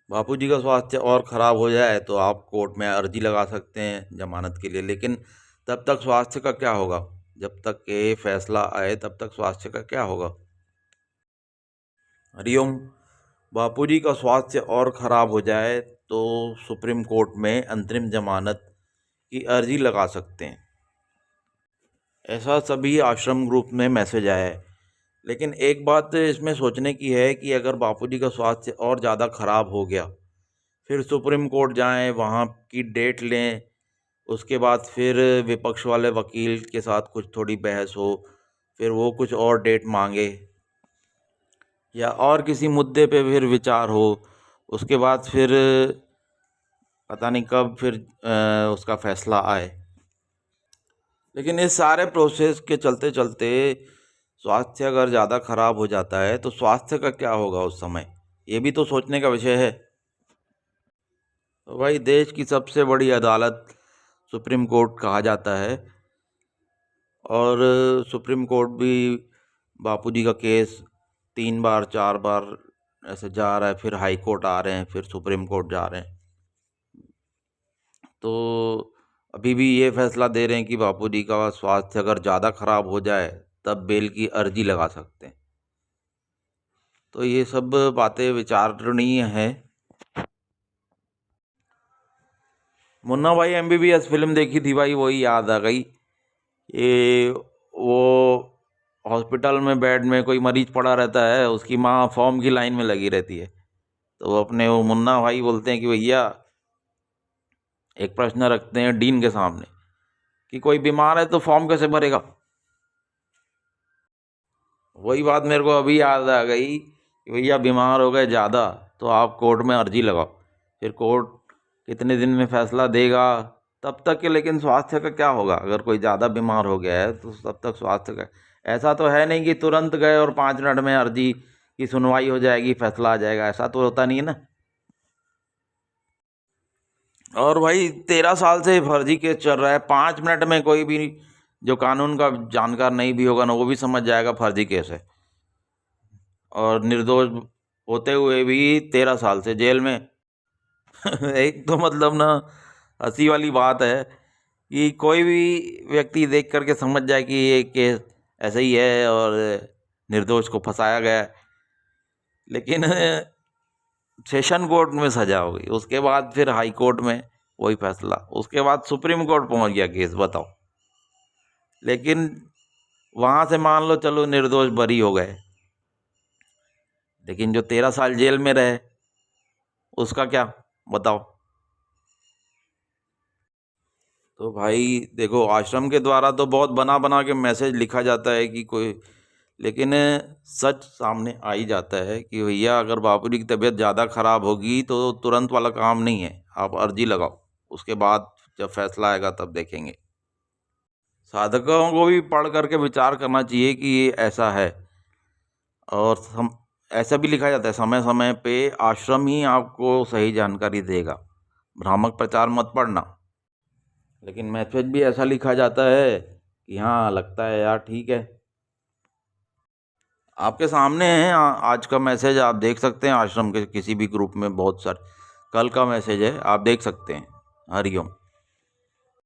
बापूजी का स्वास्थ्य और ख़राब हो जाए तो आप कोर्ट में अर्जी लगा सकते हैं जमानत के लिए, लेकिन तब तक स्वास्थ्य का क्या होगा? जब तक ये फैसला आए तब तक स्वास्थ्य का क्या होगा? हरिओम। बापूजी का स्वास्थ्य और ख़राब हो जाए तो सुप्रीम कोर्ट में अंतरिम जमानत की अर्जी लगा सकते हैं। ऐसा सभी आश्रम ग्रुप में मैसेज आया है। लेकिन एक बात इसमें सोचने की है कि अगर बापूजी का स्वास्थ्य और ज़्यादा ख़राब हो गया, फिर सुप्रीम कोर्ट जाएं, वहाँ की डेट लें, उसके बाद फिर विपक्ष वाले वकील के साथ कुछ थोड़ी बहस हो, फिर वो कुछ और डेट मांगे या और किसी मुद्दे पे फिर विचार हो, उसके बाद फिर पता नहीं कब फिर उसका फैसला आए। लेकिन इस सारे प्रोसेस के चलते चलते स्वास्थ्य अगर ज़्यादा ख़राब हो जाता है तो स्वास्थ्य का क्या होगा उस समय, ये भी तो सोचने का विषय है। तो भाई, देश की सबसे बड़ी अदालत सुप्रीम कोर्ट कहा जाता है, और सुप्रीम कोर्ट भी बापूजी का केस 3 बार 4 बार ऐसे जा रहा है, फिर हाई कोर्ट आ रहे हैं, फिर सुप्रीम कोर्ट जा रहे हैं। तो अभी भी ये फैसला दे रहे हैं कि बापूजी का स्वास्थ्य अगर ज़्यादा ख़राब हो जाए तब बेल की अर्जी लगा सकते हैं। तो ये सब बातें विचारणीय हैं। मुन्ना भाई MBBS फिल्म देखी थी भाई, वही याद आ गई। ये वो हॉस्पिटल में बेड में कोई मरीज पड़ा रहता है, उसकी माँ फॉर्म की लाइन में लगी रहती है, तो वो अपने वो मुन्ना भाई बोलते हैं कि भैया, एक प्रश्न रखते हैं डीन के सामने कि कोई बीमार है तो फॉर्म कैसे भरेगा। वही बात मेरे को अभी याद आ गई कि भैया, बीमार हो गए ज़्यादा तो आप कोर्ट में अर्जी लगाओ, फिर कोर्ट कितने दिन में फैसला देगा तब तक के। लेकिन स्वास्थ्य का क्या होगा? अगर कोई ज़्यादा बीमार हो गया है तो तब तक स्वास्थ्य का, ऐसा तो है नहीं कि तुरंत गए और 5 मिनट में अर्जी की सुनवाई हो जाएगी, फैसला आ जाएगा, ऐसा तो होता नहीं है ना। और भाई, 13 साल से फर्जी केस चल रहा है, 5 मिनट में कोई भी जो कानून का जानकार नहीं भी होगा ना, वो भी समझ जाएगा फर्जी केस है। और निर्दोष होते हुए भी 13 साल से जेल में। एक तो मतलब ना, हंसी वाली बात है कि कोई भी व्यक्ति देख करके समझ जाए कि ये केस ऐसा ही है और निर्दोष को फंसाया गया है। लेकिन सेशन कोर्ट में सजा हो गई, उसके बाद फिर हाई कोर्ट में वही फैसला, उसके बाद सुप्रीम कोर्ट पहुंच गया केस, बताओ। लेकिन वहां से मान लो चलो निर्दोष बरी हो गए, लेकिन जो 13 साल जेल में रहे उसका क्या, बताओ। तो भाई देखो, आश्रम के द्वारा तो बहुत बना बना के मैसेज लिखा जाता है कि कोई, लेकिन सच सामने आ ही जाता है कि भैया, अगर बापूजी की तबीयत ज़्यादा ख़राब होगी तो तुरंत वाला काम नहीं है, आप अर्जी लगाओ, उसके बाद जब फैसला आएगा तब देखेंगे। साधकों को भी पढ़ करके विचार करना चाहिए कि ये ऐसा है। और हम, ऐसा भी लिखा जाता है समय समय पे आश्रम ही आपको सही जानकारी देगा, भ्रामक प्रचार मत पढ़ना। लेकिन मैसेज भी ऐसा लिखा जाता है कि हाँ, लगता है यार ठीक है। आपके सामने है आज का मैसेज, आप देख सकते हैं आश्रम के किसी भी ग्रुप में, बहुत सारे कल का मैसेज है, आप देख सकते हैं। हरिओम।